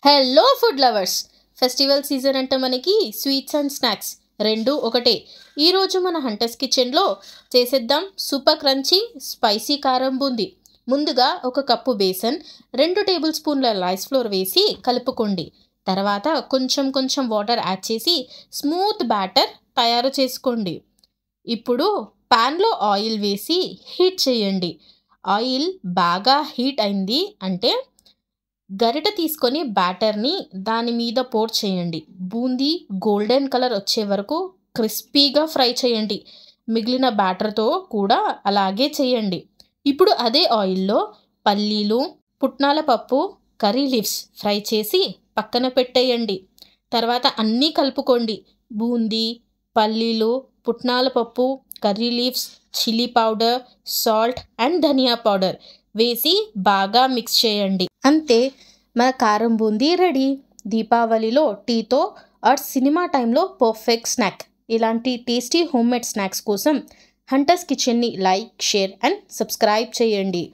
Hello food lovers. Festival season అంటే మనకి sweets and snacks రెండు ఒకటే. ఈరోజు మన హంటర్స్ కిచెన్లో చేసేద్దాం సూపర్ క్రంచీ స్పైసీ కారం బూందీ. ముందుగా ఒక కప్పు బేసన్, 2 టేబుల్ స్పూన్ల రైస్ ఫ్లోర్ వేసి కలుపుకోండి. తర్వాత కొంచెం కొంచెం వాటర్ యాడ్ చేసి స్మూత్ బ్యాటర్ తయారు చేసుకోండి. ఇప్పుడు ప్యాన్లో ఆయిల్ వేసి హీట్ చేయండి. ఆయిల్ బాగా హీట్ అయింది అంటే గరిటె తీసుకొని బ్యాటర్ని దాని మీద పోర్ చేయండి. బూందీ గోల్డెన్ కలర్ వచ్చే వరకు క్రిస్పీగా ఫ్రై చేయండి. మిగిలిన బ్యాటర్తో కూడా అలాగే చేయండి. ఇప్పుడు అదే ఆయిల్లో పల్లీలు, పుట్నాల పప్పు, కర్రీ లీవ్స్ ఫ్రై చేసి పక్కన పెట్టేయండి. తర్వాత అన్నీ కలుపుకోండి. బూందీ, పల్లీలు, పుట్నాల పప్పు, curry leaves, chilli powder, salt and ధనియా పౌడర్ వేసి బాగా మిక్స్ చేయండి. అంతే, మన కారం బూందీ రెడీ. దీపావళిలో టీతో ఆర్ సినిమా టైంలో పర్ఫెక్ట్ స్నాక్. ఇలాంటి టేస్టీ హోమ్ మేడ్ స్నాక్స్ కోసం హంటర్స్ కిచెన్ని లైక్, షేర్ అండ్ సబ్స్క్రైబ్ చేయండి.